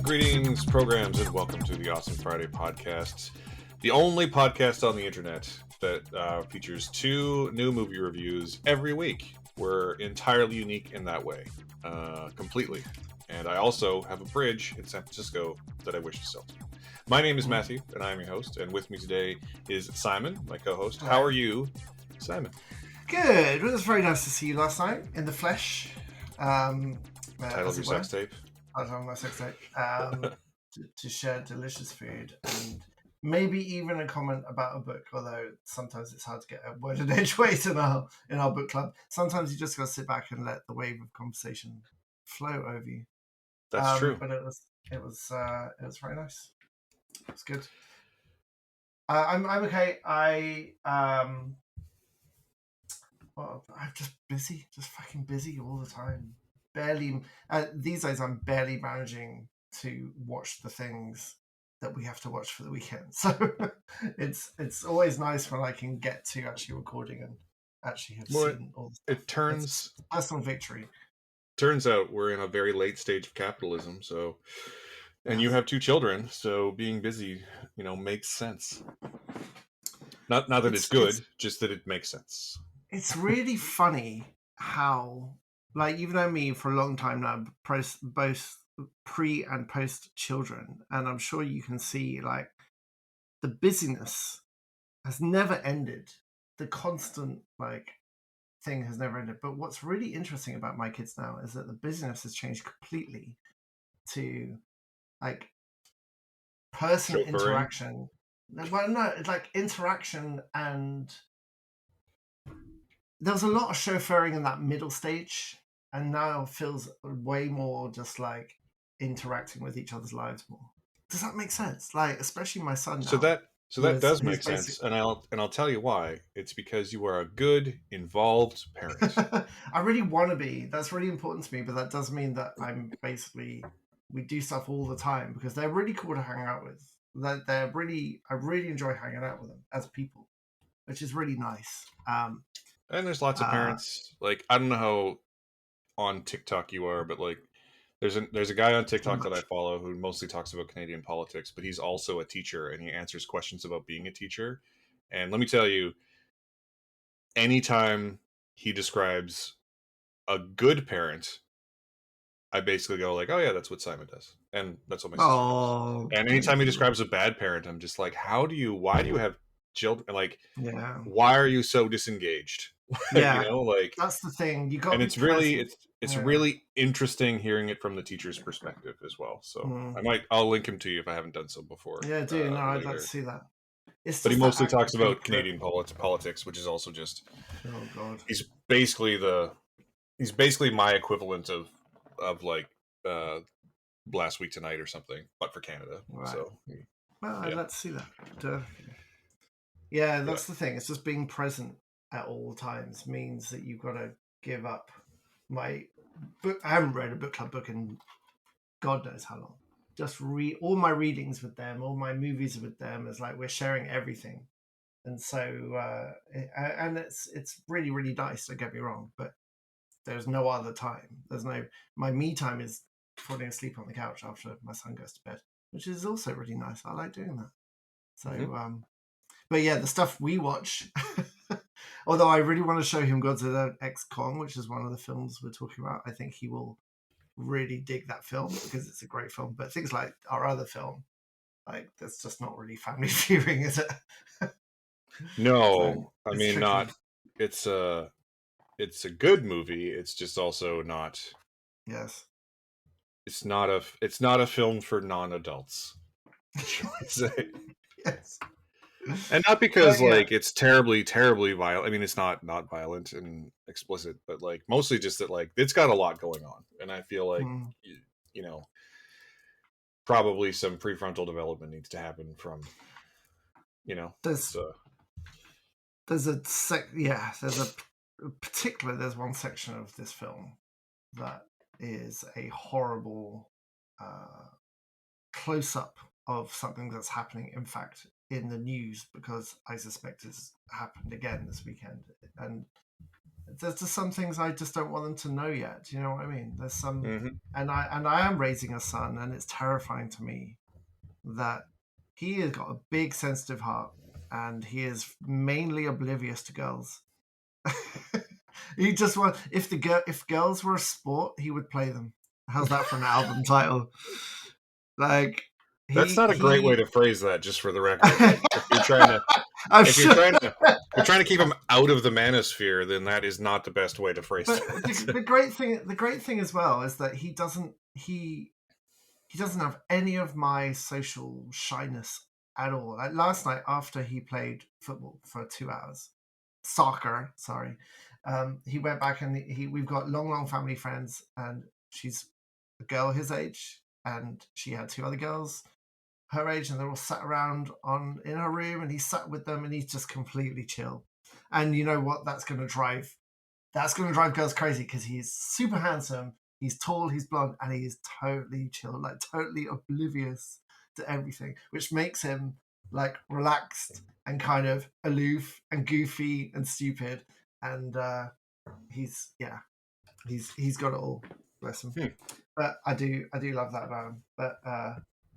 Greetings, programs, and welcome to the Awesome Friday podcast, the only podcast on the internet that features 2 new movie reviews every week. We're entirely unique in that way, completely. And I also have a bridge in San Francisco that I wish to sell to. My name is Matthew, and I am your host, and with me today is Simon, my co-host. How are you, Simon? Good. Well, it was very nice to see you last night in the flesh. Title of your sex tape? Title of my sex tape. To share delicious food and maybe even a comment about a book, although sometimes it's hard to get a word in edgeways in our book club. Sometimes you just got to sit back and let the wave of conversation flow over you. That's true. But it was very nice. It was good. I'm okay. Well, I'm just busy, just fucking busy all the time. Barely. These days, I'm barely managing to watch the things that we have to watch for the weekend. So it's always nice when I can get to actually recording and actually have seen all the stuff. It's personal victory. Turns out we're in a very late stage of capitalism, so. And you have 2 children, so being busy, makes sense. Not that it's good, just that it makes sense. It's really funny how, you've known me for a long time now, both pre and post children, and I'm sure you can see, the busyness has never ended. The constant, thing has never ended. But what's really interesting about my kids now is that the busyness has changed completely to personal interaction. Well, no, it's interaction, and there was a lot of chauffeuring in that middle stage, and now feels way more just interacting with each other's lives more. Does that make sense? Especially my son now. So that does make sense, and I'll tell you why. It's because you are a good, involved parent. I really want to be. That's really important to me, but that does mean that we do stuff all the time because they're really cool to hang out with. I really enjoy hanging out with them as people, which is really nice. And there's lots of parents. I don't know how on TikTok you are, but there's a guy on TikTok that I follow who mostly talks about Canadian politics, but he's also a teacher and he answers questions about being a teacher. And let me tell you, anytime he describes a good parent, I basically go oh yeah, that's what Simon does, and that's what my sister does. And anytime he describes a bad parent, I'm just like, why do you have children? Why are you so disengaged? Yeah, that's the thing. You got, and it's really interesting hearing it from the teacher's perspective as well. So I'll link him to you if I haven't done so before. Yeah, dude, no, I'd like to see that. But he mostly talks about Canadian politics, which is also just. Oh God. He's basically my equivalent of Last Week Tonight or something, but for Canada. Right. So. Well, I'd like to see that. Yeah, that's the thing. It's just being present at all times means that you've got to give up my book. I haven't read a book club book in God knows how long. Just read all my readings with them, all my movies with them. It's we're sharing everything, and so and it's really, really nice. Don't get me wrong, but there's no other time. My me time is falling asleep on the couch after my son goes to bed, which is also really nice. I like doing that. So but yeah, the stuff we watch. Although I really want to show him Godzilla X Kong, which is one of the films we're talking about. I think he will really dig that film because it's a great film. But things like our other film, that's just not really family viewing, is it? No, I mean, tricky. Not. It's a good movie. It's just also not. Yes. It's not a film for non-adults. Shall I say? Yes. And not because it's terribly, terribly violent. I mean, it's not violent and explicit, but mostly just that it's got a lot going on, and I feel probably some prefrontal development needs to happen from There's one section of this film that is a horrible close-up of something that's happening, in fact, in the news, because I suspect it's happened again this weekend. And there's just some things I just don't want them to know yet. Do you know what I mean? There's some, Hmm. and I am raising a son, and it's terrifying to me that he has got a big sensitive heart, and he is mainly oblivious to girls. He just want if girls were a sport, he would play them. How's that for an album title? Like That's not a great way he. to phrase that, just for the record. Like, if you're trying to I'm if you're sure. trying to if you're trying to keep him out of the manosphere, then that is not the best way to phrase But that. the great thing as well is that he doesn't have any of my social shyness at all. Like last night after he played football for 2 hours, soccer, sorry, he went back and we've got long family friends, and she's a girl his age, and she had two other girls her age, and they're all sat around in her room, and he sat with them, and he's just completely chill. And you know what? That's going to drive girls crazy because he's super handsome, he's tall, he's blonde, and he is totally chill, like totally oblivious to everything, which makes him like relaxed and kind of aloof and goofy and stupid. And he's got it all. Bless him. Hmm. But I do love that about him. But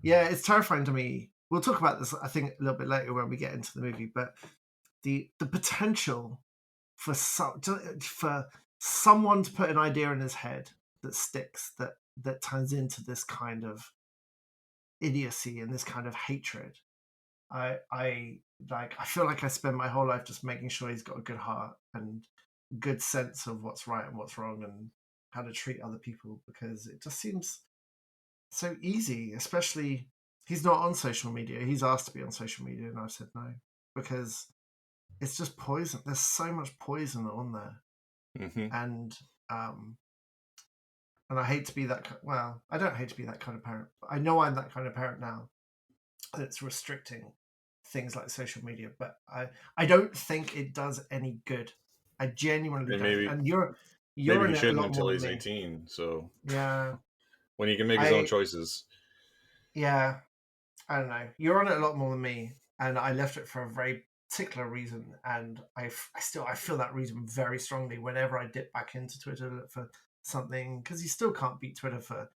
yeah, it's terrifying to me. We'll talk about this, I think, a little bit later when we get into the movie. But the potential for someone to put an idea in his head that sticks, that turns into this kind of idiocy and this kind of hatred. I I feel like I spend my whole life just making sure he's got a good heart and good sense of what's right and what's wrong and how to treat other people, because it just seems so easy. Especially, he's not on social media. He's asked to be on social media, and I've said no because it's just poison. There's so much poison on there, Hmm. and um, and I hate to be that. Well, I don't hate to be that kind of parent. But I know I'm that kind of parent now. That's restricting things like social media, but I don't think it does any good. I genuinely And don't. maybe And you're maybe he in it a shouldn't lot until more than he's me. 18. So Yeah, when he can make his own I choices. yeah. I don't know. You're on it a lot more than me, and I left it for a very particular reason, and I feel that reason very strongly whenever I dip back into Twitter to look for something, because you still can't beat Twitter for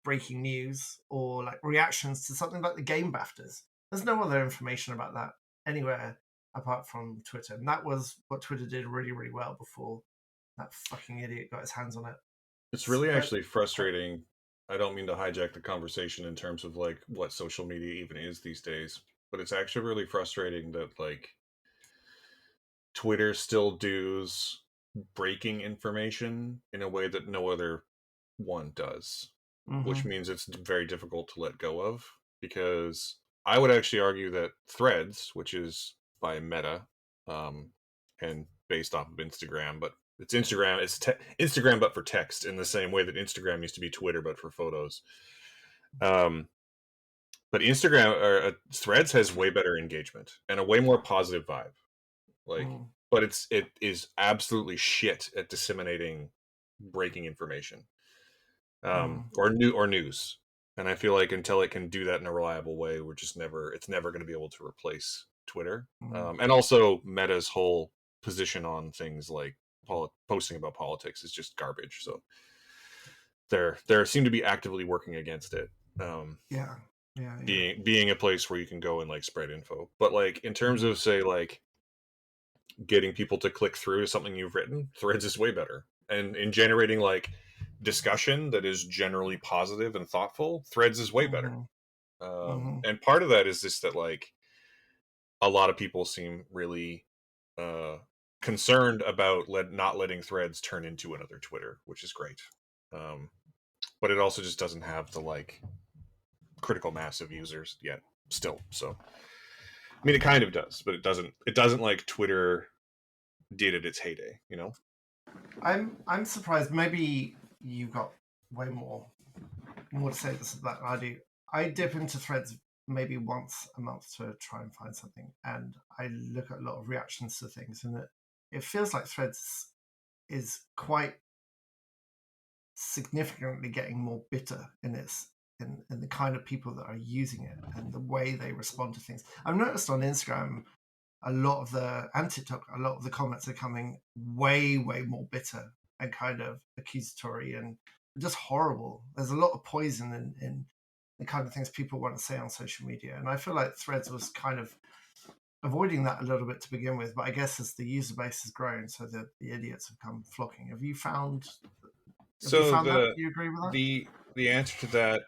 breaking news or like reactions to something like the Game BAFTAs. There's no other information about that anywhere apart from Twitter, and that was what Twitter did really, really well before that fucking idiot got his hands on it. It's really But actually frustrating. I don't mean to hijack the conversation in terms of like what social media even is these days, but it's actually really frustrating that like Twitter still does breaking information in a way that no other one does, which mm-hmm, means it's very difficult to let go of. Because I would actually argue that Threads, which is by Meta, um, and based off of Instagram, but it's Instagram, Instagram but for text, in the same way that Instagram used to be Twitter but for photos. Um, but Instagram or Threads has way better engagement and a way more positive vibe. Like, mm, but it is absolutely shit at disseminating breaking information, mm, or news. And I feel like until it can do that in a reliable way, it's never going to be able to replace Twitter. mm, And also Meta's whole position on things like posting about politics is just garbage. So they seem to be actively working against it. yeah, yeah, yeah. Being a place where you can go and like spread info, but like in terms of say like getting people to click through to something you've written, Threads is way better. And in generating like discussion that is generally positive and thoughtful, Threads is way better. Mm-hmm, mm-hmm, And part of that is just that like a lot of people seem really uh, concerned about not letting Threads turn into another Twitter, which is great. Um, but it also just doesn't have the like critical mass of users yet still. So I mean, it kind of does, but it doesn't. It doesn't like Twitter did at its heyday. You know. I'm surprised. Maybe you got way more to say this than I do. I dip into Threads maybe once a month to try and find something, and I look at a lot of reactions to things, and it feels like Threads is quite significantly getting more bitter in the kind of people that are using it and the way they respond to things. I've noticed on Instagram a lot of the and TikTok, a lot of the comments are coming way more bitter and kind of accusatory and just horrible. There's a lot of poison in the kind of things people want to say on social media, and I feel like Threads was kind of avoiding that a little bit to begin with. But I guess as the user base has grown, so the idiots have come flocking. Have you found So that? Do you agree with that? the answer to that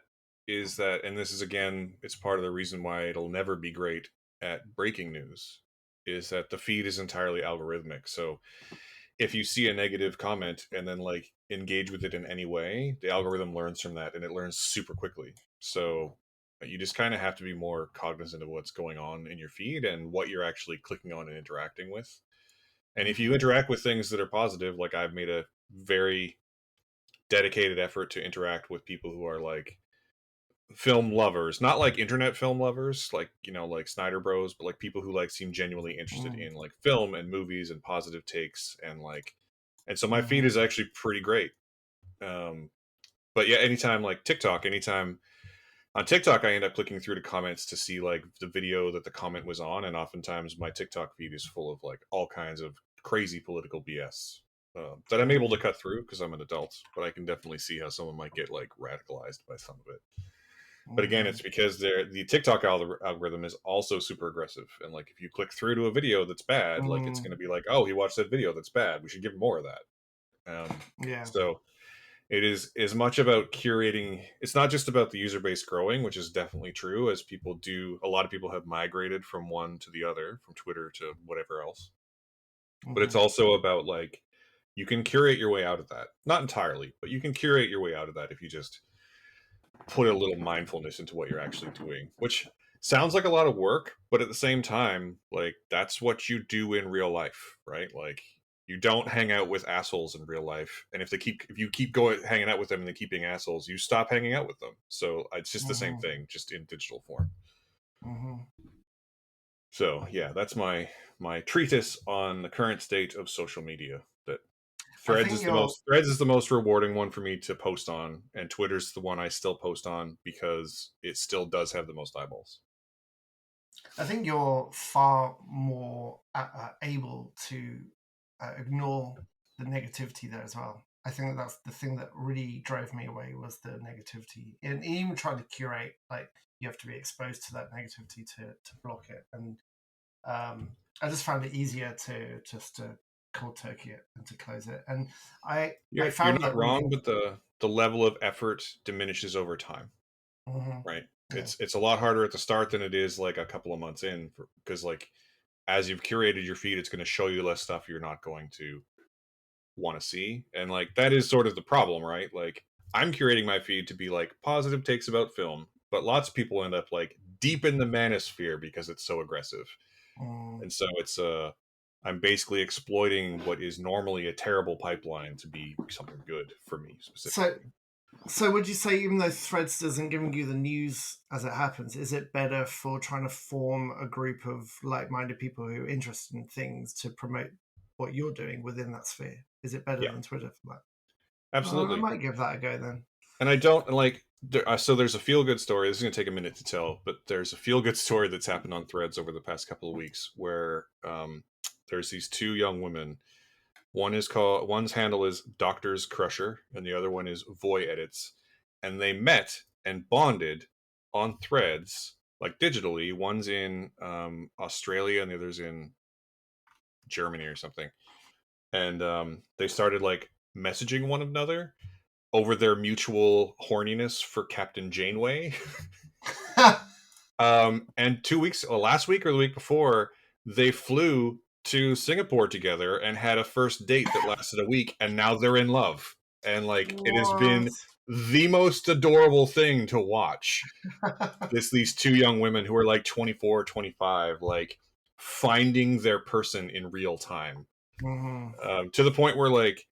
is that, and this is again, it's part of the reason why it'll never be great at breaking news, is that the feed is entirely algorithmic. So if you see a negative comment and then like engage with it in any way, the algorithm learns from that and it learns super quickly. So you just kind of have to be more cognizant of what's going on in your feed and what you're actually clicking on and interacting with. And if you interact with things that are positive, like I've made a very dedicated effort to interact with people who are like film lovers, not like internet film lovers, like, you know, like Snyder Bros, but like people who like seem genuinely interested in like film and movies and positive takes and like, and so my feed is actually pretty great. But yeah, anytime like TikTok, anytime on TikTok, I end up clicking through to comments to see like the video that the comment was on, and oftentimes my TikTok feed is full of like all kinds of crazy political BS that I'm able to cut through because I'm an adult, but I can definitely see how someone might get like radicalized by some of it. But again, it's because the TikTok algorithm is also super aggressive, and like if you click through to a video that's bad, like it's going to be like, oh, he watched that video that's bad. We should give him more of that. So it is as much about curating. It's not just about the user base growing, which is definitely true, as people do. A lot of people have migrated from one to the other, from Twitter to whatever else. But it's also about like you can curate your way out of that. Not entirely, but you can curate your way out of that if you just put a little mindfulness into what you're actually doing, which sounds like a lot of work, but at the same time, like that's what you do in real life, right? Like you don't hang out with assholes in real life, and if you keep going hanging out with them and they keep being assholes, you stop hanging out with them. So it's just the same thing, just in digital form. So yeah, that's my treatise on the current state of social media. That Threads is the most rewarding one for me to post on, and Twitter's the one I still post on because it still does have the most eyeballs. I think you're far more able to ignore the negativity there as well. I think that's the thing that really drove me away was the negativity, and even trying to curate, like you have to be exposed to that negativity to block it. And I just found it easier to just to cold turkey it and to close it. And I found you're not wrong, but the level of effort diminishes over time, right? Yeah. It's a lot harder at the start than it is like a couple of months in, because like as you've curated your feed, it's going to show you less stuff you're not going to want to see, and like that is sort of the problem, right? Like I'm curating my feed to be like positive takes about film, but lots of people end up like deep in the manosphere because it's so aggressive. And so it's I'm basically exploiting what is normally a terrible pipeline to be something good for me specifically. So would you say, even though Threads isn't giving you the news as it happens, is it better for trying to form a group of like-minded people who are interested in things to promote what you're doing within that sphere? Is it better than Twitter for that? Absolutely. I might give that a go then. And I don't like so there's a feel-good story. This is going to take a minute to tell, but there's a feel-good story that's happened on Threads over the past couple of weeks where there's these two young women. One's handle is Doctor's Crusher, and the other one is Voy Edits, and they met and bonded on Threads, like digitally. One's in Australia and the other's in Germany or something, and they started like messaging one another over their mutual horniness for Captain Janeway. And 2 weeks, last week or the week before, they flew to Singapore together and had a first date that lasted a week, and now they're in love. And like it has been the most adorable thing to watch. These two young women who are like 24, 25, like finding their person in real time. To the point where like,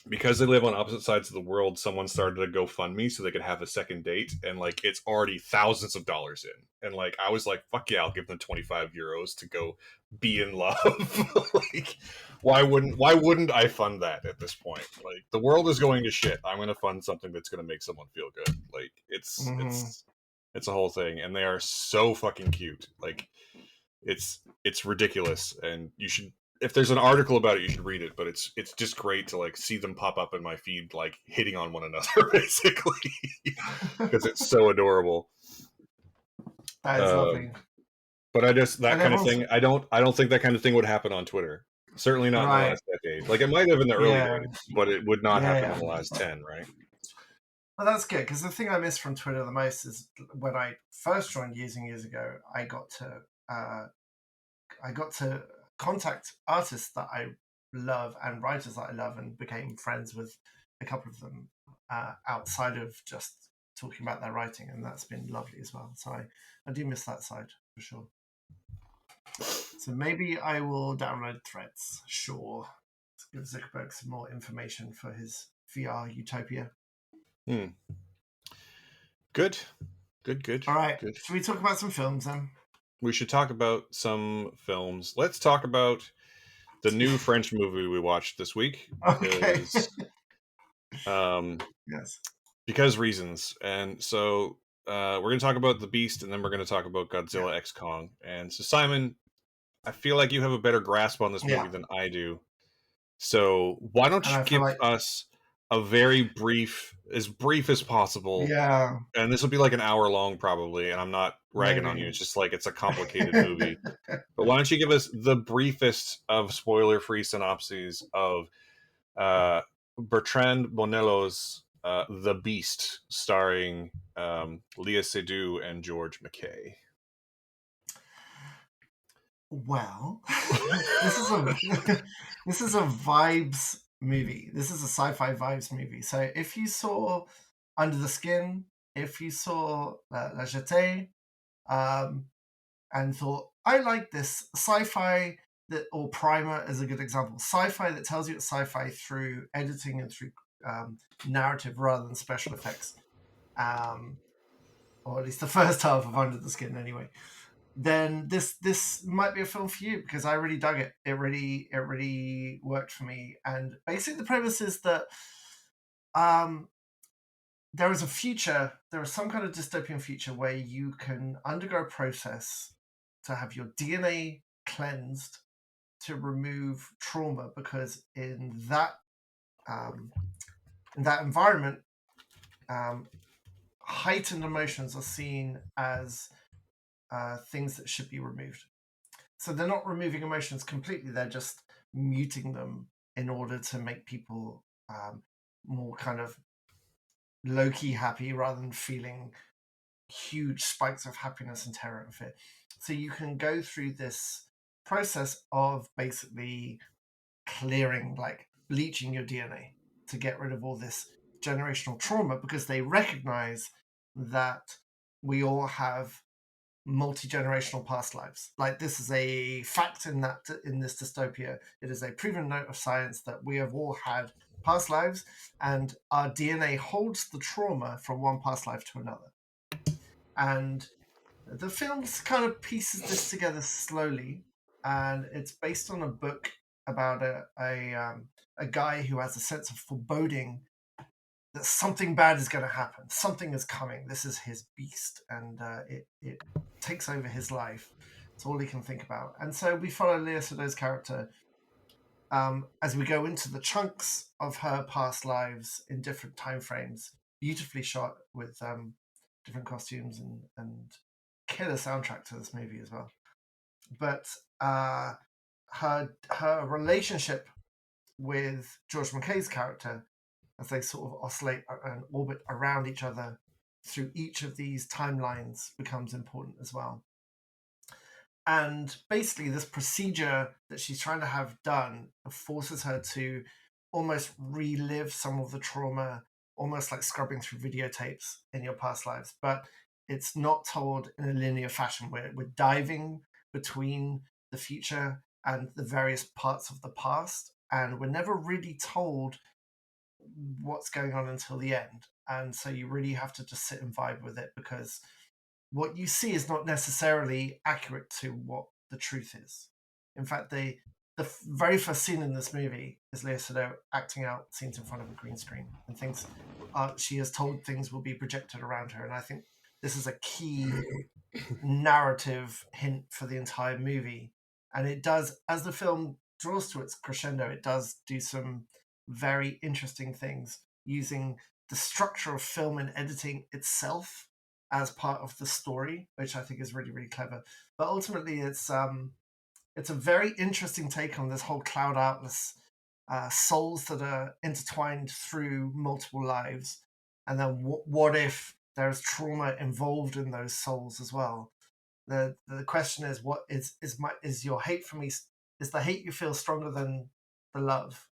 because they live on opposite sides of the world, someone started a GoFundMe so they could have a second date, and like it's already thousands of dollars in. And like I was like, fuck yeah, I'll give them 25 euros to go be in love. Like why wouldn't I fund that at this point? Like the world is going to shit. I'm gonna fund something that's gonna make someone feel good. Like it's a whole thing, and they are so fucking cute. Like It's ridiculous, and you should. If there's an article about it, you should read it. But it's just great to like see them pop up in my feed, like hitting on one another, basically, because it's so adorable. That is lovely. But I just that And kind of everyone's thing. I don't think that kind of thing would happen on Twitter. Certainly not in the right. last decade. Like it might have in the early Yeah. days, but it would not happen Yeah. in the last 10, right? Well, that's good, because the thing I miss from Twitter the most is when I first joined using years ago, I got to contact artists that I love and writers that I love, and became friends with a couple of them outside of just talking about their writing, and that's been lovely as well. So I do miss that side for sure. So maybe I will download Threads. Sure, let's give Zuckerberg some more information for his VR utopia. Good. All right. Good. Should we talk about some films then? We should talk about some films. Let's talk about the new French movie we watched this week. Okay. Yes. Because reasons. And so we're going to talk about The Beast, and then we're going to talk about Godzilla X Kong. And so, Simon, I feel like you have a better grasp on this movie than I do. So why don't you give us a very brief as possible. Yeah. And this will be like an hour long probably, and I'm not ragging on you. It's just like it's a complicated movie. But why don't you give us the briefest of spoiler-free synopses of Bertrand Bonello's The Beast, starring Léa Seydoux and George MacKay. Well, this is a vibes movie. This is a sci-fi vibes movie. So if you saw Under the Skin, if you saw La Jetée, and thought, I like this sci-fi, or Primer is a good example. Sci-fi that tells you it's sci-fi through editing and through narrative rather than special effects, or at least the first half of Under the Skin anyway. Then this might be a film for you, because I really dug it. It really worked for me. And basically the premise is that there is a future, there is some kind of dystopian future where you can undergo a process to have your DNA cleansed to remove trauma, because in that environment, heightened emotions are seen as things that should be removed. So they're not removing emotions completely, they're just muting them in order to make people more kind of low-key happy, rather than feeling huge spikes of happiness and terror and fear. So you can go through this process of basically clearing, like bleaching your DNA to get rid of all this generational trauma, because they recognize that we all have multi-generational past lives. Like, this is a fact in this dystopia. It is a proven note of science that we have all had past lives, and our DNA holds the trauma from one past life to another. And the film kind of pieces this together slowly, and it's based on a book about a guy who has a sense of foreboding that something bad is going to happen. Something is coming. This is his beast, and it takes over his life. It's all he can think about. And so we follow Léa Seydoux's character as we go into the chunks of her past lives in different time frames, beautifully shot with different costumes and killer soundtrack to this movie as well. But her relationship with George MacKay's character, as they sort of oscillate and orbit around each other through each of these timelines, becomes important as well. And basically this procedure that she's trying to have done forces her to almost relive some of the trauma, almost like scrubbing through videotapes in your past lives. But it's not told in a linear fashion. We're diving between the future and the various parts of the past, and we're never really told what's going on until the end. And so you really have to just sit and vibe with it, because what you see is not necessarily accurate to what the truth is. In fact, the very first scene in this movie is Léa Seydoux acting out scenes in front of a green screen, and things she is told things will be projected around her. And I think this is a key narrative hint for the entire movie. And it does, as the film draws to its crescendo, it does do some very interesting things using the structure of film and editing itself as part of the story, which I think is really, really clever. But ultimately, it's a very interesting take on this whole Cloud Atlas, souls that are intertwined through multiple lives, and then what if there's trauma involved in those souls as well? The question is, what is your hate for me? Is the hate you feel stronger than the love?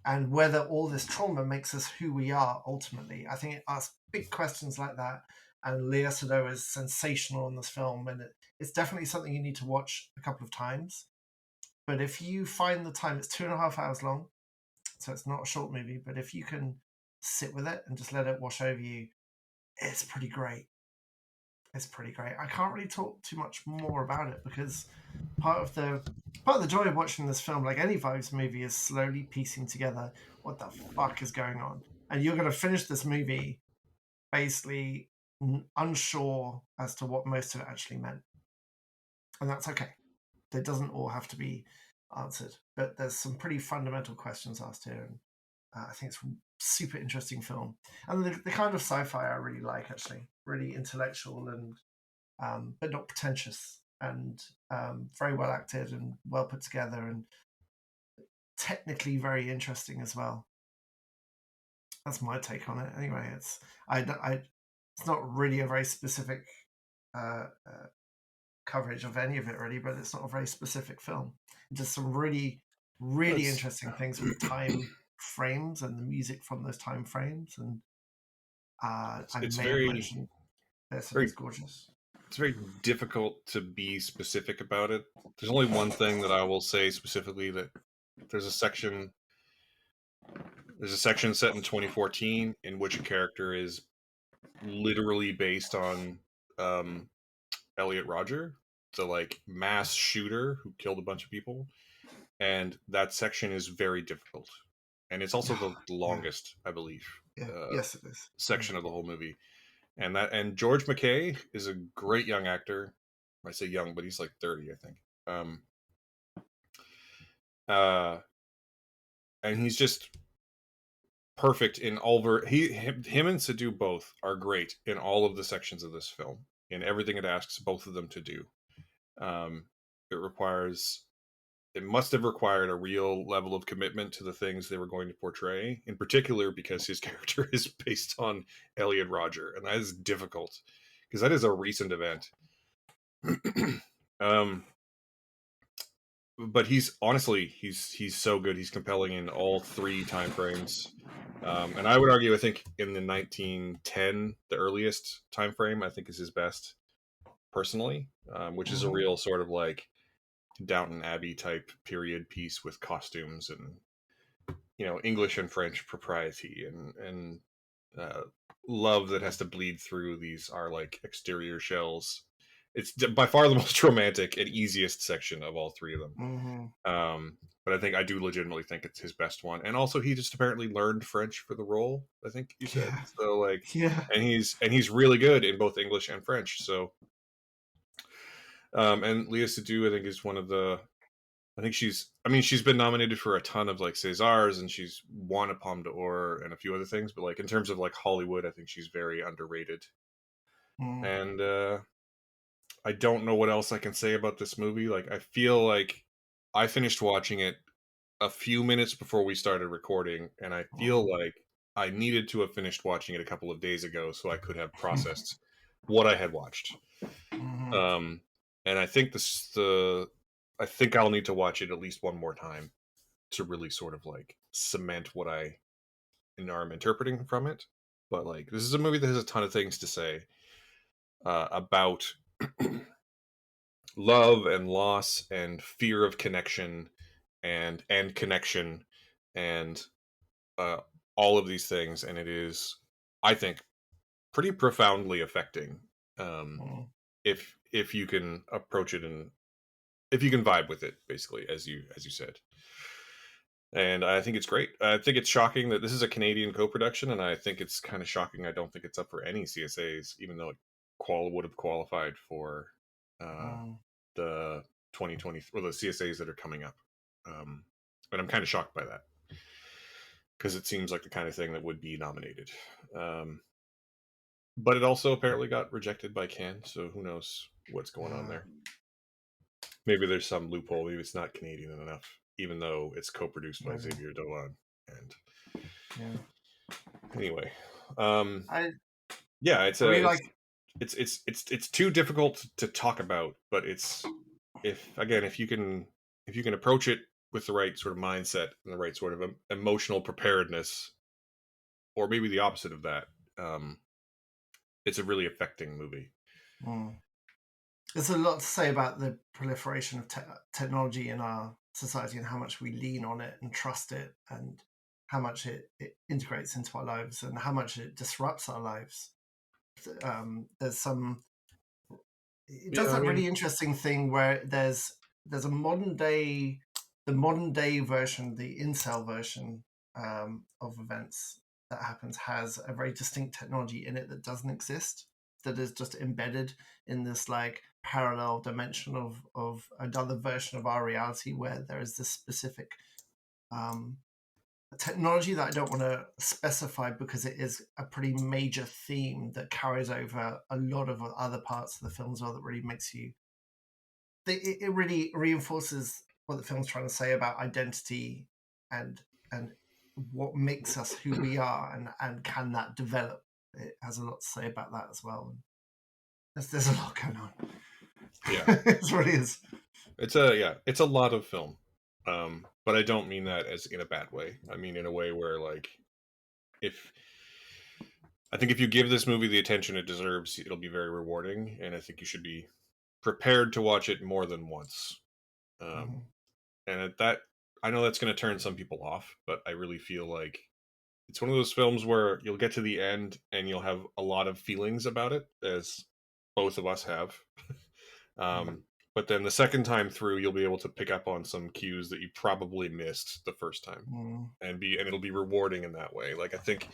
And whether all this trauma makes us who we are ultimately. I think it asks big questions like that. And Lea Seydoux is sensational in this film, and it's definitely something you need to watch a couple of times. But if you find the time, it's 2.5 hours long, so it's not a short movie. But if you can sit with it and just let it wash over you, it's pretty great. It's pretty great. I can't really talk too much more about it because part of the joy of watching this film, like any Vibes movie, is slowly piecing together what the fuck is going on. And you're going to finish this movie basically unsure as to what most of it actually meant. And that's okay. It doesn't all have to be answered. But there's some pretty fundamental questions asked here. And I think it's a super interesting film. And the kind of sci-fi I really like, actually. Really intellectual and but not pretentious, and very well acted and well put together, and technically very interesting as well. That's my take on it. Anyway, it's not really a very specific coverage of any of it, really, but it's not a very specific film. Just some really, really interesting things with time frames and the music from those time frames, and I may have mentioned this, and it's gorgeous. It's very difficult to be specific about it. There's only one thing that I will say specifically, that there's a section set in 2014 in which a character is literally based on Elliot Rodger, the like mass shooter who killed a bunch of people, and that section is very difficult, and it's also the longest, I believe. Yes, it is. Section of the whole movie. And George MacKay is a great young actor. I say young, but he's like 30, I think. And he's just perfect in all him and Seydoux both are great in all of the sections of this film, in everything it asks both of them to do. It must have required a real level of commitment to the things they were going to portray, in particular because his character is based on Elliot Rodger, and that is difficult because that is a recent event. But he's so good. He's compelling in all three time frames. And I would argue, I think in the 1910, the earliest time frame, I think is his best, personally, which is a real sort of like Downton Abbey type period piece with costumes and English and French propriety and love that has to bleed through these are like exterior shells. It's by far the most romantic and easiest section of all three of them. But I do legitimately think it's his best one, and also he just apparently learned French for the role, I think you said. So and he's really good in both English and French. So and Lea Seydoux, I think, is one of the she's been nominated for a ton of like Césars, and she's won a Palme d'Or and a few other things, but like in terms of like Hollywood, I think she's very underrated. And I don't know what else I can say about this movie. Like, I feel like I finished watching it a few minutes before we started recording, and I feel like I needed to have finished watching it a couple of days ago so I could have processed what I had watched. And I think I think I'll need to watch it at least one more time to really sort of like cement what I am interpreting from it. But like, this is a movie that has a ton of things to say about love and loss and fear of connection and connection and all of these things, and it is, I think, pretty profoundly affecting if you can approach it and if you can vibe with it, basically, as you said. And I think it's great. I think it's shocking that this is a Canadian co-production, and I think it's kind of shocking I don't think it's up for any CSAs, even though it would have qualified for the 2020 or the CSAs that are coming up. And I'm kind of shocked by that because it seems like the kind of thing that would be nominated. But it also apparently got rejected by Cannes, so who knows what's going on there. Maybe there's some loophole. Maybe it's not Canadian enough, even though it's co-produced by Xavier Dolan. And anyway, it's too difficult to talk about. But if you can approach it with the right sort of mindset and the right sort of emotional preparedness, or maybe the opposite of that, it's a really affecting movie. There's a lot to say about the proliferation of technology in our society and how much we lean on it and trust it, and how much it integrates into our lives and how much it disrupts our lives. There's some... It does that really interesting thing where there's a the modern day version, the incel version of events that happens has a very distinct technology in it that doesn't exist, that is just embedded in this like parallel dimension of another version of our reality, where there is this specific technology that I don't want to specify because it is a pretty major theme that carries over a lot of other parts of the film as well, that really makes you... It really reinforces what the film's trying to say about identity and what makes us who we are, and can that develop. It has a lot to say about that as well. There's a lot going on. Yeah, it really is. It's a lot of film, but I don't mean that as in a bad way. I mean in a way where, like, I think if you give this movie the attention it deserves, it'll be very rewarding, and I think you should be prepared to watch it more than once. And at that, I know that's going to turn some people off, but I really feel like it's one of those films where you'll get to the end and you'll have a lot of feelings about it, as both of us have. But then the second time through, you'll be able to pick up on some cues that you probably missed the first time, and it'll be rewarding in that way. Like, I think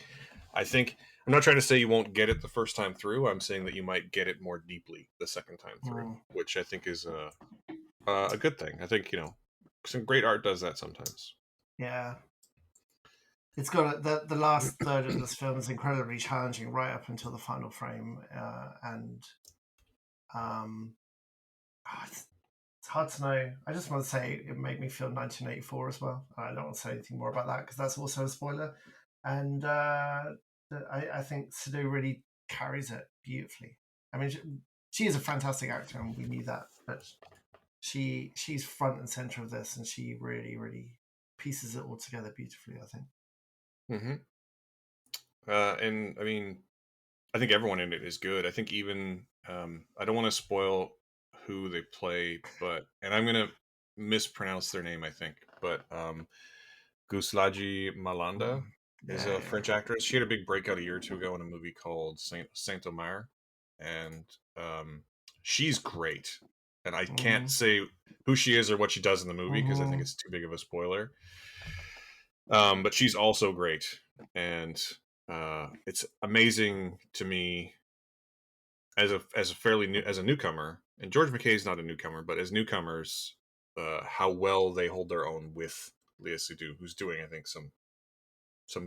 I'm not trying to say you won't get it the first time through. I'm saying that you might get it more deeply the second time through, which I think is a good thing. I think, some great art does that sometimes. Yeah. It's got the last third of this film is incredibly challenging right up until the final frame, it's hard to know. I just want to say it made me feel 1984 as well. I don't want to say anything more about that because that's also a spoiler. And I think Seydoux really carries it beautifully. I mean, she is a fantastic actor, and we knew that, but she's front and center of this, and she really, really pieces it all together beautifully, I think. And I mean, I think everyone in it is good. I think even I don't want to spoil who they play, and I'm gonna mispronounce their name, I think, but Gouslaji Malanda is a French actress. She had a big breakout a year or two ago in a movie called Saint-Omer, and she's great. And I can't say who she is or what she does in the movie because I think it's too big of a spoiler. But she's also great, and it's amazing to me as a newcomer. And George MacKay is not a newcomer, but as newcomers, how well they hold their own with Léa Seydoux, who's doing, I think, some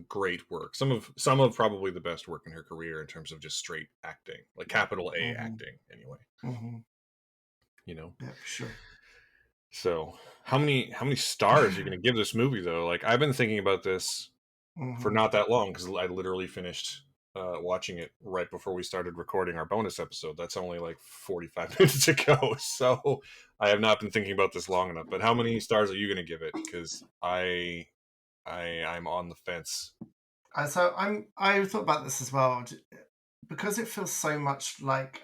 great work. Some of probably the best work in her career in terms of just straight acting, like capital A acting, anyway. Yeah, for sure. So how many stars are you going to give this movie, though? Like, I've been thinking about this for not that long because I literally finished watching it right before we started recording our bonus episode. That's only like 45 minutes ago, so I have not been thinking about this long enough. But how many stars are you going to give it? Because I'm on the fence. So I thought about this as well, because it feels so much like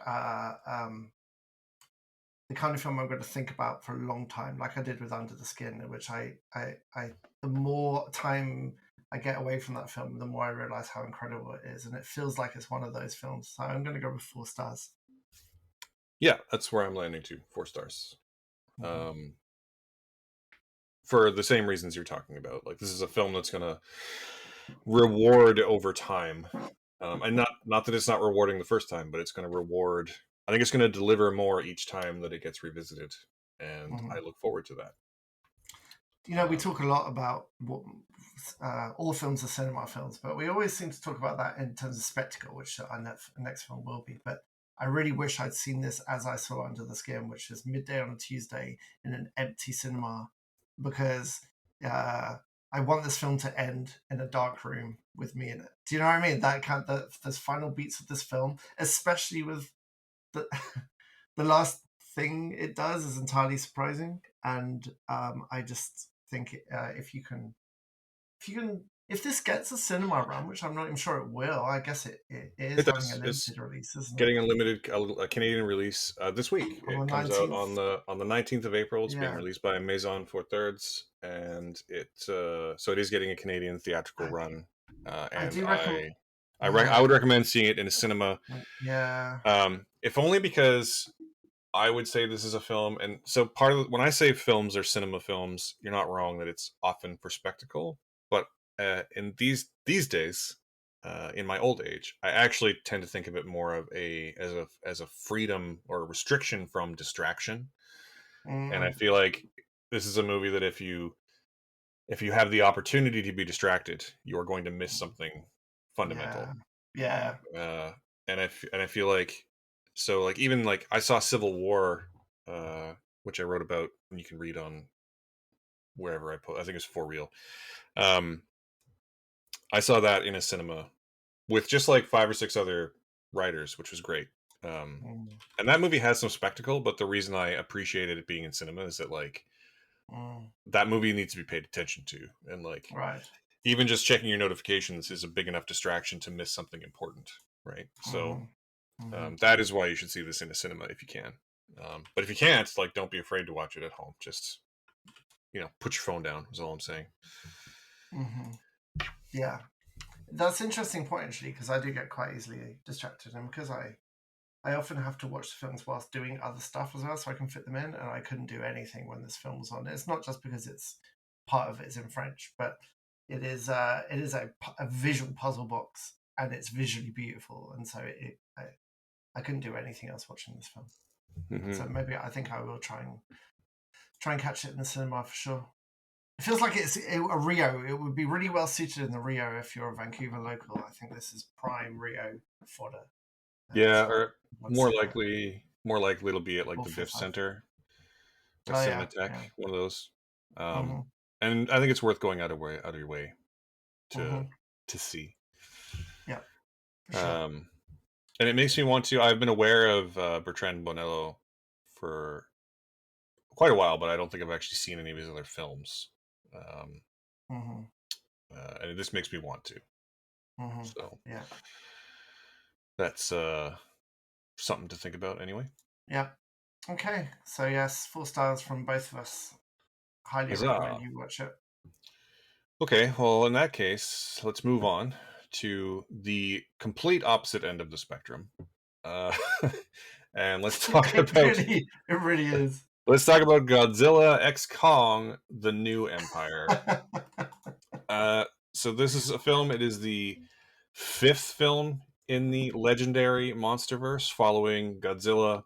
the kind of film I'm going to think about for a long time, like I did with Under the Skin, in which I the more time I get away from that film, the more I realize how incredible it is, and it feels like it's one of those films. So I'm going to go with 4 stars. Yeah, that's where I'm landing to, 4 stars. For the same reasons you're talking about. Like, this is a film that's going to reward over time. And not that it's not rewarding the first time, but it's going to reward. I think it's going to deliver more each time that it gets revisited, and I look forward to that. We talk a lot about what all films are cinema films, but we always seem to talk about that in terms of spectacle, which our next film will be. But I really wish I'd seen this as I saw Under the Skin, which is midday on a Tuesday in an empty cinema, because I want this film to end in a dark room with me in it. Do you know what I mean? That kind of the final beats of this film, especially with the the last thing it does, is entirely surprising, and I just think if this gets a cinema run, which I'm not even sure it will, I guess it is It having does. a limited release, isn't Getting it? a Canadian release this week. On It the comes out 19th. on the 19th of April. It's being Yeah. released by Maison Four Thirds, and so it is getting a Canadian theatrical run. I And do recommend. I would recommend seeing it in a cinema. Yeah. If only because I would say this is a film, and so when I say films are cinema films, you're not wrong that it's often for spectacle. But in these days, in my old age, I actually tend to think of it more of as a freedom or a restriction from distraction. And I feel like this is a movie that if you have the opportunity to be distracted, you are going to miss something fundamental. Yeah. And I feel like so like even like I saw Civil War, which I wrote about, and you can read on wherever I put. I think it's For Real. I saw that in a cinema with just like 5 or 6 other writers, which was great. And that movie has some spectacle, but the reason I appreciated it being in cinema is that like that movie needs to be paid attention to, and like right. Even just checking your notifications is a big enough distraction to miss something important, right? So that is why you should see this in a cinema if you can. But if you can't, like, don't be afraid to watch it at home. Just put your phone down is all I'm saying. Yeah, that's an interesting point actually, because I do get quite easily distracted, and because I often have to watch the films whilst doing other stuff as well, so I can fit them in, and I couldn't do anything when this film was on. It's not just because it's part of it is in French, but it is a visual puzzle box, and it's visually beautiful, and so I couldn't do anything else watching this film. So maybe I think I will try and catch it in the cinema for sure. It feels like it's a Rio. It would be really well suited in the Rio if you're a Vancouver local. I think this is prime Rio fodder. Yeah, or more likely it'll be at like the Biff Center, Cinematheque, one of those. And I think it's worth going out of your way to see. Yeah. Sure. And it makes me want to. I've been aware of Bertrand Bonello for quite a while, but I don't think I've actually seen any of his other films. And this makes me want to. So yeah, that's something to think about anyway. Yeah. Okay. So yes, 4 stars from both of us. Highly recommend you watch it. Okay. Well, in that case, let's move on to the complete opposite end of the spectrum. And let's talk about it really is. Let's talk about Godzilla x Kong: The New Empire. So this is a film. It is the 5th film in the legendary Monsterverse, following Godzilla,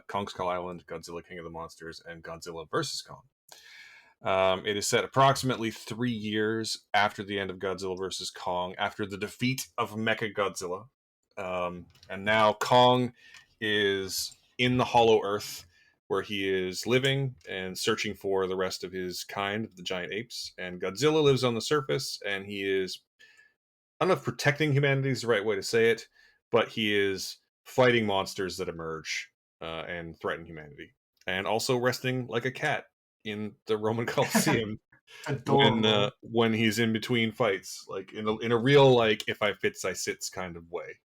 Kong Skull Island, Godzilla King of the Monsters, and Godzilla vs. Kong. It is set approximately 3 years after the end of Godzilla vs. Kong, after the defeat of Mechagodzilla. And now Kong is in the Hollow Earth, where he is living and searching for the rest of his kind, the giant apes. And Godzilla lives on the surface, and he is, I don't know if protecting humanity is the right way to say it, but he is fighting monsters that emerge and threaten humanity. And also resting like a cat in the Roman Colosseum when he's in between fights, like in a real, like, if I fits I sits kind of way,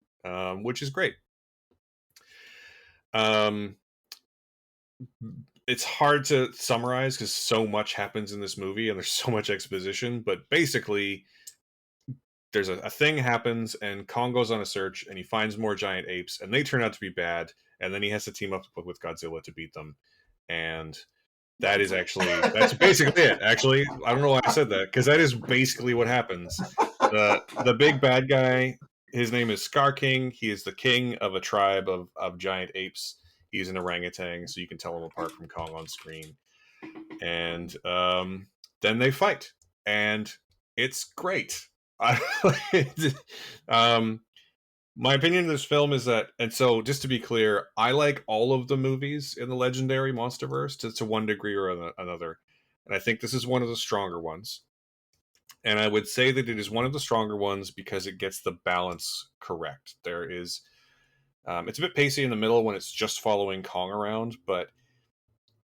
which is great. It's hard to summarize because so much happens in this movie and there's so much exposition, but basically there's a thing happens and Kong goes on a search and he finds more giant apes and they turn out to be bad, and then he has to team up with Godzilla to beat them. And that's basically it. Actually, I don't know why I said that, because that is basically what happens. The big bad guy his name is Scar King. He is the king of a tribe of giant apes. He's an orangutan, so you can tell him apart from Kong on screen. And then they fight, and it's great. My opinion of this film is that, and so just to be clear, I like all of the movies in the legendary Monsterverse to one degree or another, and I think this is one of the stronger ones. And I would say that it is one of the stronger ones because it gets the balance correct. There is, it's a bit pacey in the middle when it's just following Kong around, but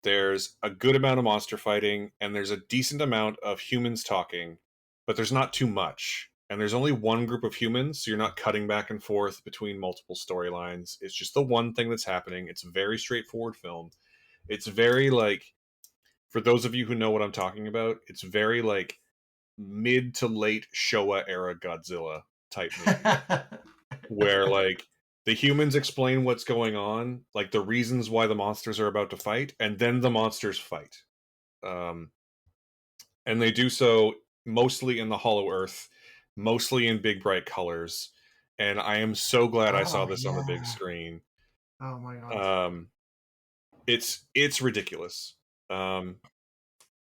there's a good amount of monster fighting and there's a decent amount of humans talking, but there's not too much. And there's only one group of humans, so you're not cutting back and forth between multiple storylines. It's just the one thing that's happening. It's a very straightforward film. It's very like, for those of you who know what I'm talking about, it's very like mid to late Showa era Godzilla type movie where like the humans explain what's going on, like the reasons why the monsters are about to fight, and then the monsters fight. And they do so mostly in the Hollow Earth, mostly in big bright colors. And I am so glad I saw Oh this on the big yeah. screen. Oh my god. It's ridiculous.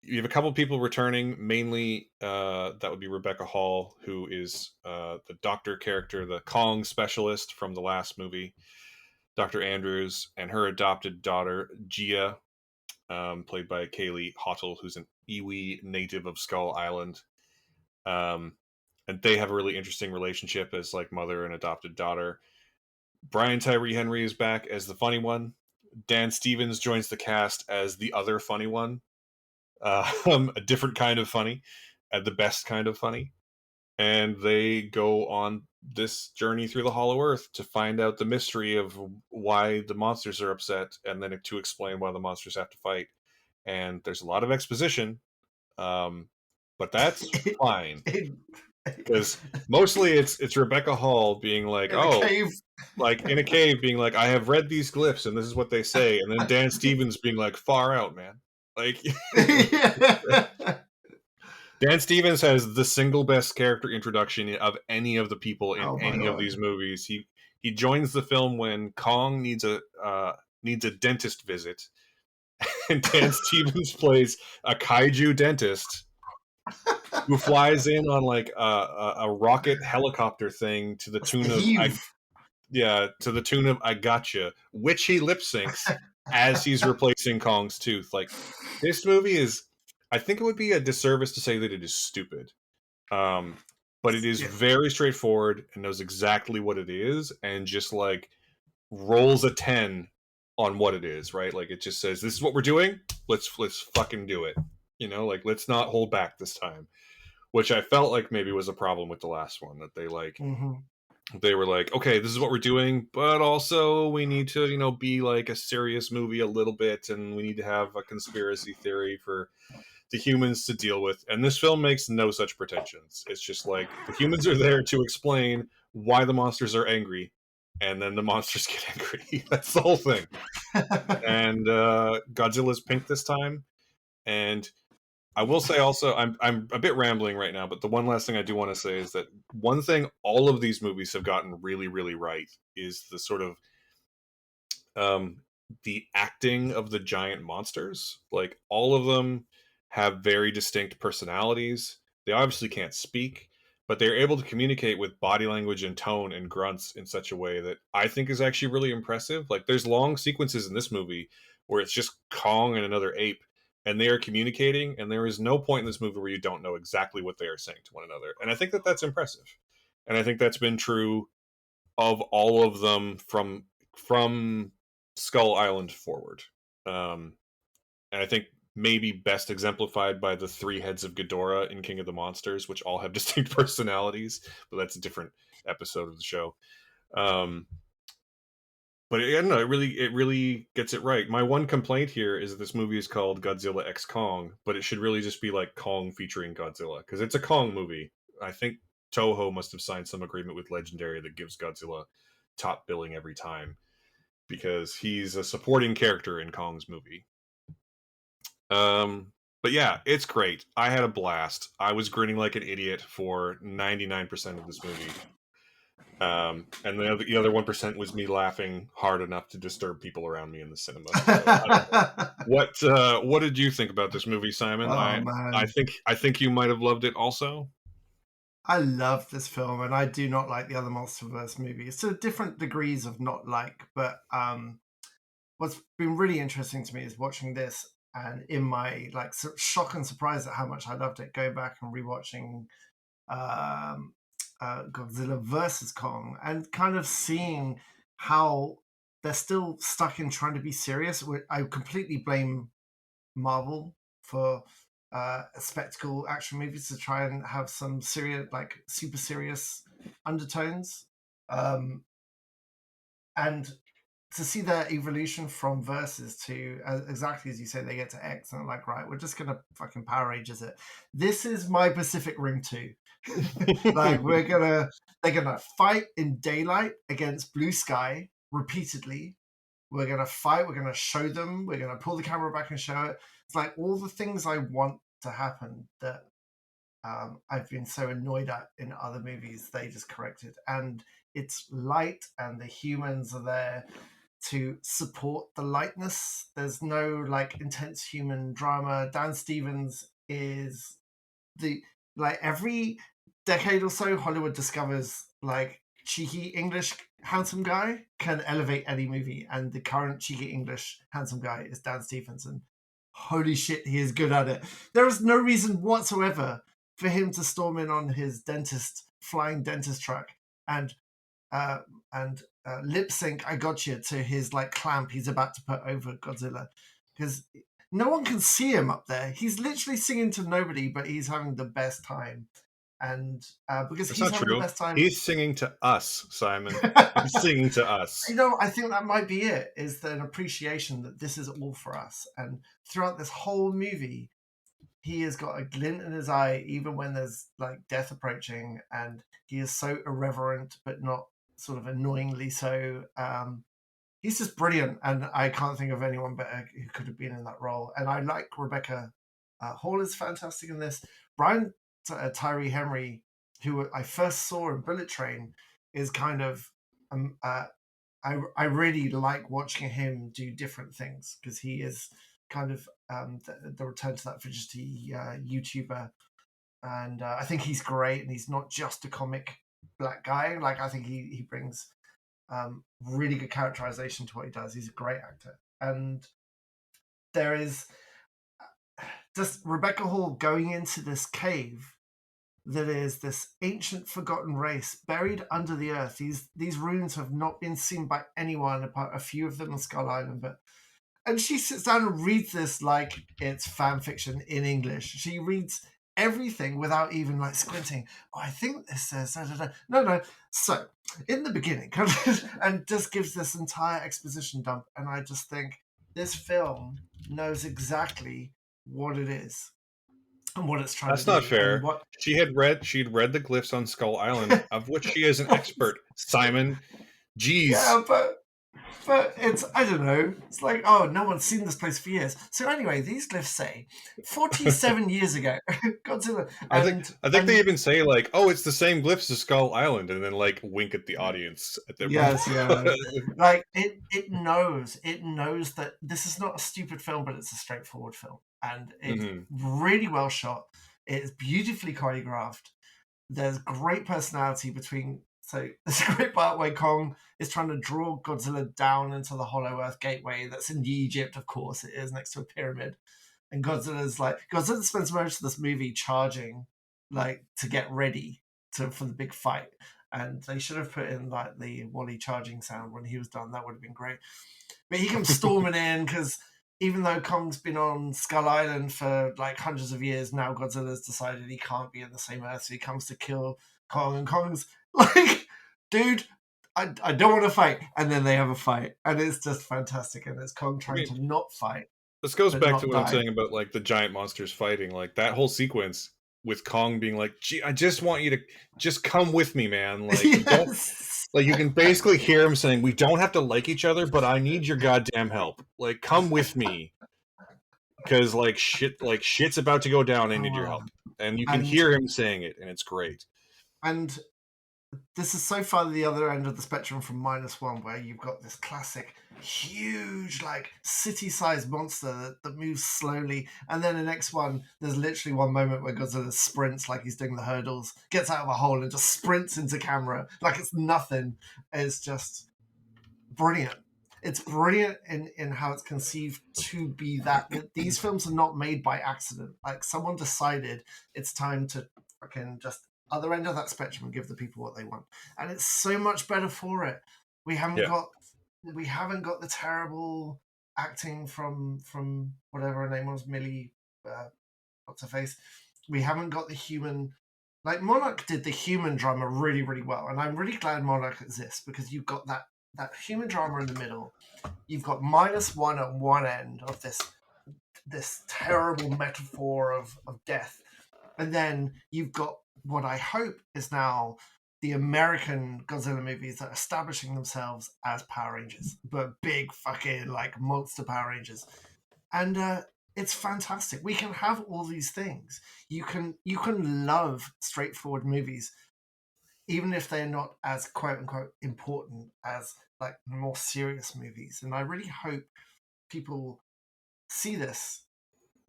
You have a couple people returning, mainly that would be Rebecca Hall, who is the doctor character, the Kong specialist from the last movie, Dr. Andrews, and her adopted daughter, Gia, played by Kaylee Hottle, who's an Iwi native of Skull Island. And they have a really interesting relationship as like mother and adopted daughter. Brian Tyree Henry is back as the funny one. Dan Stevens joins the cast as the other funny one. A different kind of funny, the best kind of funny. And they go on this journey through the Hollow Earth to find out the mystery of why the monsters are upset, and then to explain why the monsters have to fight. And there's a lot of exposition, but that's fine because mostly it's Rebecca Hall being like, in a "Oh, cave. like in a cave," being like, "I have read these glyphs, and this is what they say," and then Dan Stevens being like, "Far out, man!" Like. Dan Stevens has the single best character introduction of any of the people in Oh my any of god. these movies. He joins the film when Kong needs a dentist visit, and Dan Stevens plays a kaiju dentist who flies in on like a rocket helicopter thing to the What's the tune of heave? I Gotcha, which he lip syncs as he's replacing Kong's tooth. Like this movie is, I think it would be a disservice to say that it is stupid. But it is Yeah. very straightforward and knows exactly what it is and just like rolls a 10 on what it is, right? Like it just says, this is what we're doing. Let's fucking do it. You know, like let's not hold back this time. Which I felt like maybe was a problem with the last one, that they like they were like, okay, this is what we're doing, but also we need to, you know, be like a serious movie a little bit, and we need to have a conspiracy theory for the humans to deal with. And this film makes no such pretensions. It's just like the humans are there to explain why the monsters are angry, and then the monsters get angry. That's the whole thing. And Godzilla's pink this time. And I will say also, I'm a bit rambling right now, but the one last thing I do want to say is that one thing all of these movies have gotten really, really right is the sort of um, the acting of the giant monsters. Like all of them have very distinct personalities. They obviously can't speak, but they're able to communicate with body language and tone and grunts in such a way that I think is actually really impressive. Like there's long sequences in this movie where it's just Kong and another ape, and they are communicating, and there is no point in this movie where you don't know exactly what they are saying to one another. And I think that that's impressive. And I think that's been true of all of them from Skull Island forward. And I think maybe best exemplified by the three heads of Ghidorah in King of the Monsters, which all have distinct personalities, but that's a different episode of the show. But I don't know, it really gets it right. My one complaint here is that this movie is called Godzilla X Kong, but it should really just be like Kong featuring Godzilla, because it's a Kong movie. I think Toho must have signed some agreement with Legendary that gives Godzilla top billing every time, because he's a supporting character in Kong's movie. But yeah, it's great. I had a blast. I was grinning like an idiot for 99% of this movie. And the other 1% was me laughing hard enough to disturb people around me in the cinema. So I don't know. What did you think about this movie, Simon? Oh I man, think you might have loved it also. I love this film, and I do not like the other Monsterverse movies to different degrees of not like. But what's been really interesting to me is watching this, and in my like shock and surprise at how much I loved it, going back and rewatching um, Godzilla versus Kong, and kind of seeing how they're still stuck in trying to be serious. I completely blame Marvel for spectacle action movies to try and have some serious, like super serious undertones, and to see their evolution from versus to exactly as you say, they get to X and I'm like, right, we're just gonna fucking Power Rangers it. This is my Pacific Rim 2. Like they're gonna fight in daylight against blue sky repeatedly. We're gonna fight, we're gonna show them, we're gonna pull the camera back and show it. It's like all the things I want to happen that I've been so annoyed at in other movies, they just corrected. And it's light, and the humans are there to support the lightness. There's no like intense human drama. Dan Stevens is the like every decade or so, Hollywood discovers like cheeky English handsome guy can elevate any movie, and the current cheeky English handsome guy is Dan Stevens, and holy shit, he is good at it. There is no reason whatsoever for him to storm in on his flying dentist truck and uh, lip sync "I Got You" to his like clamp he's about to put over Godzilla, because no one can see him up there. He's literally singing to nobody, but he's having the best time. And because That's he's not having the true. best time, He's singing to us, Simon. He's singing to us. I think that might be it. Is an appreciation that this is all for us. And throughout this whole movie, he has got a glint in his eye, even when there's like death approaching, and he is so irreverent, but not sort of annoyingly so. He's just brilliant, and I can't think of anyone better who could have been in that role. And I like Rebecca Hall is fantastic in this. Brian Tyree Henry, who I first saw in Bullet Train, is kind of I really like watching him do different things, because he is kind of the return to that fidgety YouTuber, and I think he's great, and he's not just a comic black guy. Like I think he brings really good characterization to what he does. He's a great actor, and there is just Rebecca Hall going into this cave that is this ancient forgotten race buried under the earth. These ruins have not been seen by anyone apart a few of them on Skull Island, but and she sits down and reads this like it's fan fiction in English. She reads everything without even like squinting. Oh, I think this says no. So in the beginning, and just gives this entire exposition dump, and I just think this film knows exactly what it is and what it's trying to That's not do, and fair. what She'd read the glyphs on Skull Island, of which she is an expert, Simon. Jeez. yeah, but it's, I don't know, it's like, oh, no one's seen this place for years. So anyway, these glyphs say 47 years ago, Godzilla, I think they even say like, "Oh, it's the same glyphs as Skull Island," and then like wink at the audience at their yes, yeah, like it knows that this is not a stupid film, but it's a straightforward film, and it's really well shot. It's beautifully choreographed. There's great personality between. So there's a great part where Kong is trying to draw Godzilla down into the Hollow Earth Gateway. That's in Egypt, of course. It is next to a pyramid. And Godzilla spends most of this movie charging, like to get ready for the big fight. And they should have put in like the Wally charging sound when he was done. That would have been great. But he comes storming in because even though Kong's been on Skull Island for like hundreds of years, now Godzilla's decided he can't be in the same Earth, so he comes to kill Kong. And Kong's like, dude, I don't want to fight. And then they have a fight, and it's just fantastic. And it's Kong trying to not fight. This goes back to what I'm die. saying about like the giant monsters fighting, like that whole sequence with Kong being like, "Gee, I just want you to just come with me, man." Like, Yes. don't, like you can basically hear him saying, "We don't have to like each other, but I need your goddamn help. Like, come with me." Because shit's about to go down. I need your help, and you can hear him saying it, and it's great. And this is so far the other end of the spectrum from -1, where you've got this classic, huge, like city-sized monster that moves slowly, and then the next one, there's literally one moment where Godzilla sprints like he's doing the hurdles, gets out of a hole and just sprints into camera like it's nothing. It's just brilliant. It's brilliant in how it's conceived to be that these films are not made by accident. Like someone decided it's time to fucking just other end of that spectrum and give the people what they want, and it's so much better for it. We haven't Yeah. got the terrible acting from whatever her name was, Millie, what's her face. We haven't got the human. Like Monarch did the human drama really, really well, and I'm really glad Monarch exists because you've got that human drama in the middle. You've got -1 at one end of this terrible metaphor of death, and then you've got what I hope is now the American Godzilla movies that are establishing themselves as Power Rangers, but big fucking like monster Power Rangers, and it's fantastic. We can have all these things. You can love straightforward movies even if they're not as quote unquote important as like more serious movies. And I really hope people see this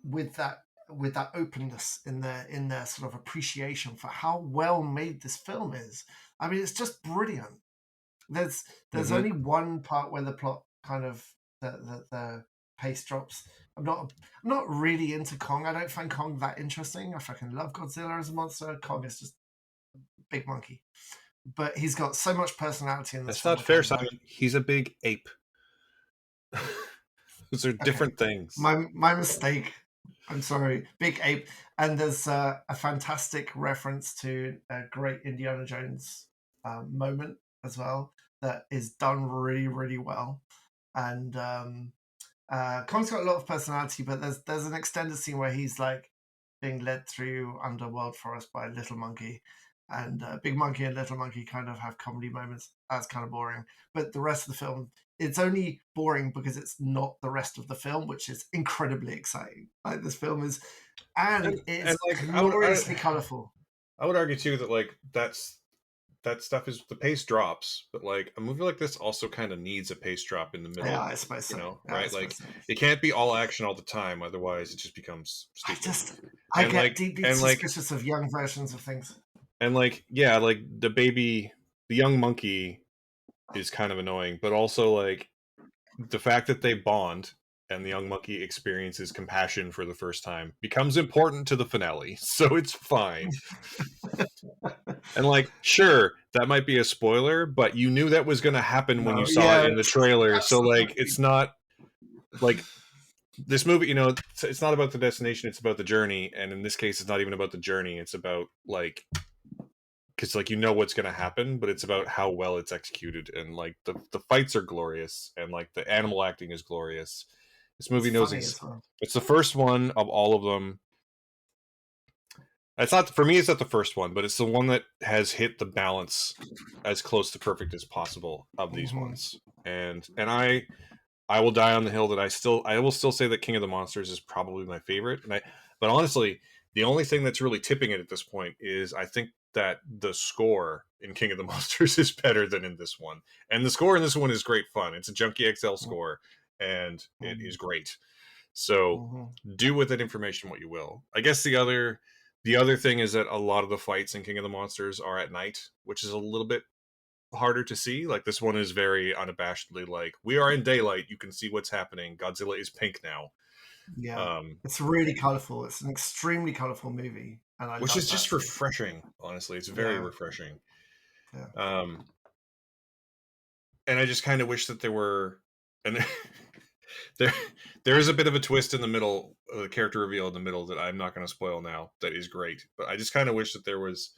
with that openness in their sort of appreciation for how well made this film is. I mean, it's just brilliant. There's only one part where the plot kind of the pace drops. I'm not really into Kong. I don't find Kong that interesting. I fucking love Godzilla as a monster. Kong is just big monkey. But he's got so much personality in this That's film. not fair, Simon. He's a big ape. Those are different things. My mistake. I'm sorry. Big ape. And there's a fantastic reference to a great Indiana Jones moment as well that is done really, really well. And Kong's got a lot of personality, but there's an extended scene where he's like being led through underworld forest by Little Monkey, and Big Monkey and Little Monkey kind of have comedy moments. That's kind of boring, but the rest of the film, it's only boring because it's not the rest of the film, which is incredibly exciting. Like this film is, and it's like gloriously colorful. I would argue too that like that stuff is the pace drops, but like a movie like this also kind of needs a pace drop in the middle. Yeah, I suppose so. You know, Yeah, right? Like it can't be all action all the time, otherwise it just becomes stupid. I And get like deeply and like suspicious of young versions of things. and like yeah, like the young monkey is kind of annoying, but also like the fact that they bond and the young monkey experiences compassion for the first time becomes important to the finale, so it's fine. And like, sure, that might be a spoiler, but you knew that was going to happen when you saw it in the trailer. So like, it's not like this movie, you know, it's not about the destination, it's about the journey. And in this case, it's not even about the journey. It's about like, because like you know what's going to happen, but it's about how well it's executed. And like the fights are glorious, and like the animal acting is glorious. This movie knows it's the first one of all of them. It's not for me. It's not the first one, but it's the one that has hit the balance as close to perfect as possible of these ones. And I will die on the hill that I will still say that King of the Monsters is probably my favorite. But honestly, the only thing that's really tipping it at this point is I think that the score in King of the Monsters is better than in this one. And the score in this one is great fun. It's a Junkie XL score, and it is great. So do with that information what you will. I guess the other thing is that a lot of the fights in King of the Monsters are at night, which is a little bit harder to see. Like this one is very unabashedly like, we are in daylight, you can see what's happening. Godzilla is pink now. Yeah, it's really colorful. It's an extremely colorful movie, and which is just refreshing. Honestly, it's very refreshing. Yeah. And I just kind of wish that there were, and there is a bit of a twist in the middle, a character reveal in the middle that I'm not going to spoil now. That is great, but I just kind of wish that there was.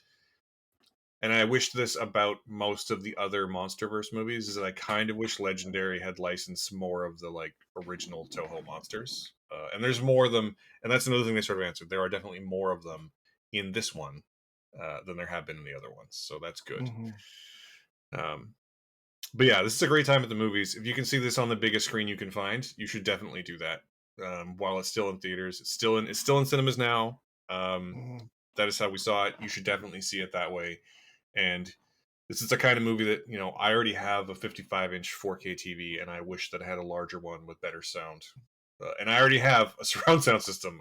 And I wish this about most of the other Monsterverse movies, is that I kind of wish Legendary had licensed more of the like original Toho monsters. And there's more of them, and that's another thing they sort of answered. There are definitely more of them in this one than there have been in the other ones, so that's good. But yeah, this is a great time at the movies. If you can see this on the biggest screen you can find, you should definitely do that. While it's still in theaters, it's still in cinemas now. That is how we saw it. You should definitely see it that way. And This is the kind of movie that, I already have a 55-inch 4K TV, and I wish that I had a larger one with better sound. And I already have a surround sound system.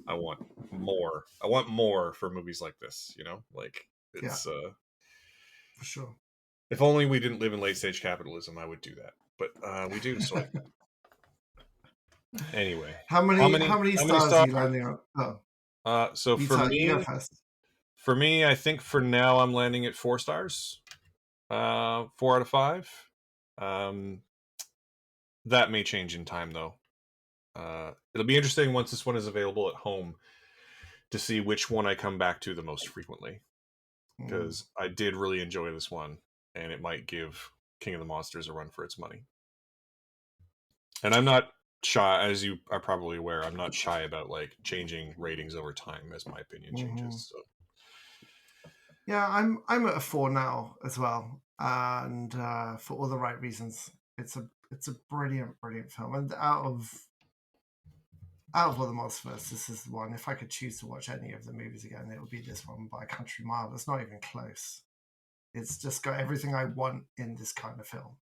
I want more. I want more for movies like this. Like it's. For sure. If only we didn't live in late stage capitalism, I would do that. But we do. So anyway, how many stars are you landing on? So you go first. For me, I think for now I'm landing at 4 stars. 4 out of 5. That may change in time, though. It'll be interesting once this one is available at home to see which one I come back to the most frequently, because I did really enjoy this one, and it might give King of the Monsters a run for its money. And I'm not shy, as you are probably aware, I'm not shy about like changing ratings over time as my opinion changes. So. Yeah, I'm at a 4 now as well, and for all the right reasons. It's a brilliant film, and out of all the Monsterverse, this is the one. If I could choose to watch any of the movies again, it would be this one by a country mile. It's not even close. It's just got everything I want in this kind of film.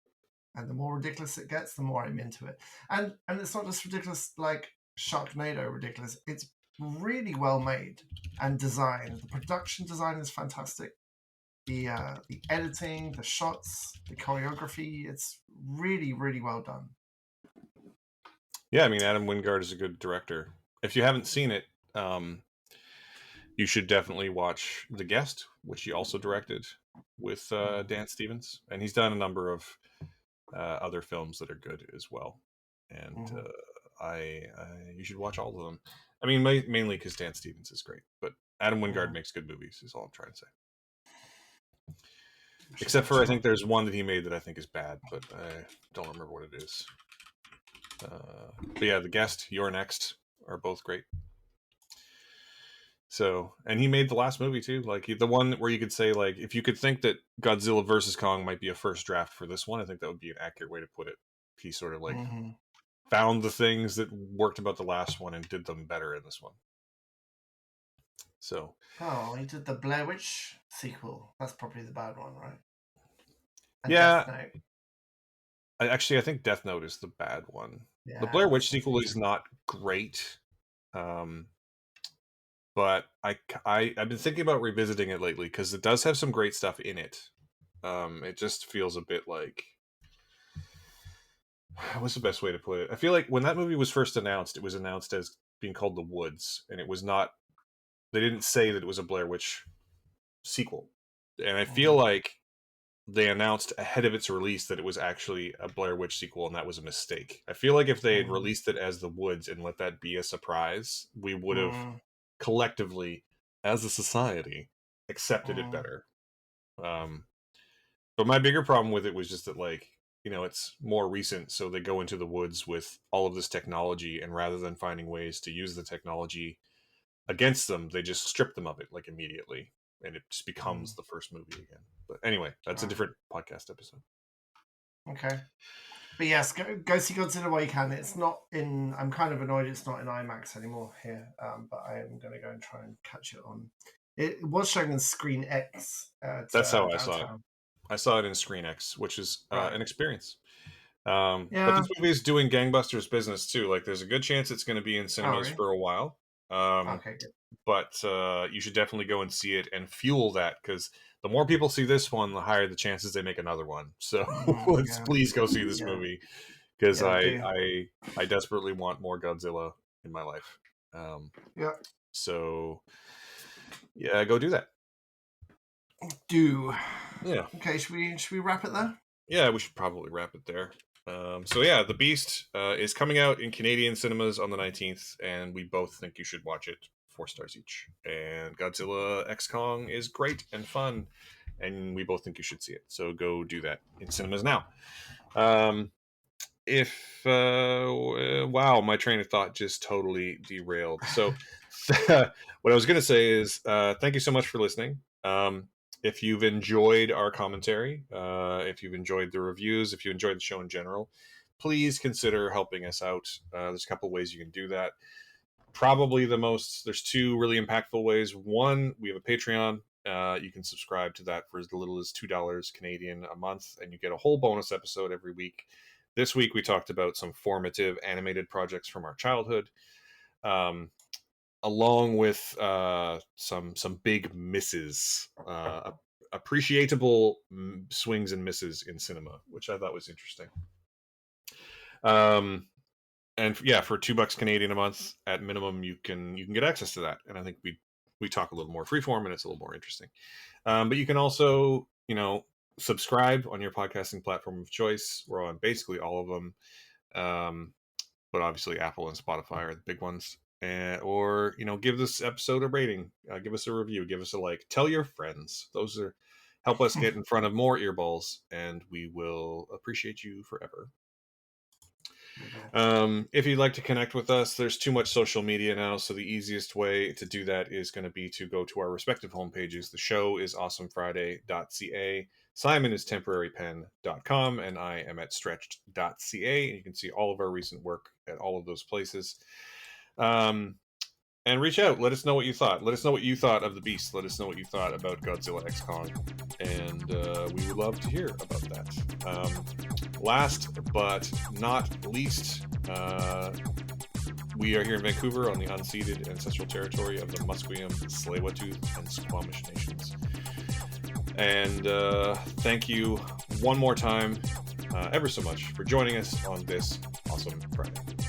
And the more ridiculous it gets, the more I'm into it. And it's not just ridiculous like Sharknado ridiculous. It's really well made and designed. The production design is fantastic. The editing, the shots, the choreography, it's really, really well done. Yeah, I mean, Adam Wingard is a good director. If you haven't seen it, you should definitely watch The Guest, which he also directed with Dan Stevens. And he's done a number of other films that are good as well. And you should watch all of them. I mean, mainly because Dan Stevens is great. But Adam Wingard makes good movies, is all I'm trying to say. Except for, I think there's one that he made that I think is bad, but I don't remember what it is. But yeah, The Guest, You're Next are both great. So, and he made the last movie too, like the one where you could say, like, if you could think that Godzilla versus Kong might be a first draft for this one, I think that would be an accurate way to put it. He sort of like found the things that worked about the last one and did them better in this one. So, he did the Blair Witch sequel. That's probably the bad one, right? And yeah. I think Death Note is the bad one. Yeah, the Blair Witch sequel is not great. But I've been thinking about revisiting it lately because it does have some great stuff in it. It just feels a bit like, what's the best way to put it? I feel like when that movie was first announced, it was announced as being called The Woods, and it was not. They didn't say that it was a Blair Witch sequel, and I feel like they announced ahead of its release that it was actually a Blair Witch sequel, and that was a mistake. I feel like if they had released it as The Woods and let that be a surprise, we would have collectively, as a society, accepted it better. But my bigger problem with it was just that, like, it's more recent, so they go into the woods with all of this technology, and rather than finding ways to use the technology against them, they just strip them of it, like, immediately, and it just becomes the first movie again. But anyway, that's a different podcast episode. Okay. But yes, go see Godzilla while you can. It's not in. I'm kind of annoyed it's not in IMAX anymore here, but I am going to go and try and catch it on. It was shown in Screen X. That's how I saw it. I saw it in Screen X, which is an experience. But this movie is doing gangbusters business too. Like, there's a good chance it's going to be in cinemas for a while. Okay, good. But you should definitely go and see it and fuel that, because the more people see this one, the higher the chances they make another one. So let's please go see this movie, because I desperately want more Godzilla in my life. So yeah, go do that. Yeah. Okay, should we wrap it there? Yeah, we should probably wrap it there. So yeah, The Beast is coming out in Canadian cinemas on the 19th, and we both think you should watch it. 4 stars each. And Godzilla X Kong is great and fun, and we both think you should see it. So go do that in cinemas now. Wow, my train of thought just totally derailed. So what I was going to say is thank you so much for listening. If you've enjoyed our commentary, if you've enjoyed the reviews, if you enjoyed the show in general, please consider helping us out. There's a couple ways you can do that. Probably there's 2 really impactful ways. One, we have a Patreon. You can subscribe to that for as little as $2 Canadian a month, and you get a whole bonus episode every week. This week, we talked about some formative animated projects from our childhood, along with some big misses, appreciable swings and misses in cinema, which I thought was interesting. And yeah, for $2 Canadian a month at minimum, you can get access to that. And I think we talk a little more freeform, and it's a little more interesting. But you can also, subscribe on your podcasting platform of choice. We're on basically all of them, but obviously Apple and Spotify are the big ones. Or give this episode a rating, give us a review, give us a like, tell your friends. Those help us get in front of more earballs, and we will appreciate you forever. If you'd like to connect with us, there's too much social media now, so the easiest way to do that is going to be to go to our respective homepages. The show is awesomefriday.ca, Simon is temporarypen.com, and I am at stretched.ca, and you can see all of our recent work at all of those places. And reach out. Let us know what you thought. Let us know what you thought of The Beast. Let us know what you thought about Godzilla X Kong. And we would love to hear about that. Last but not least, we are here in Vancouver on the unceded ancestral territory of the Musqueam, Tsleil-Waututh, and Squamish nations. And thank you one more time, ever so much, for joining us on this awesome Friday.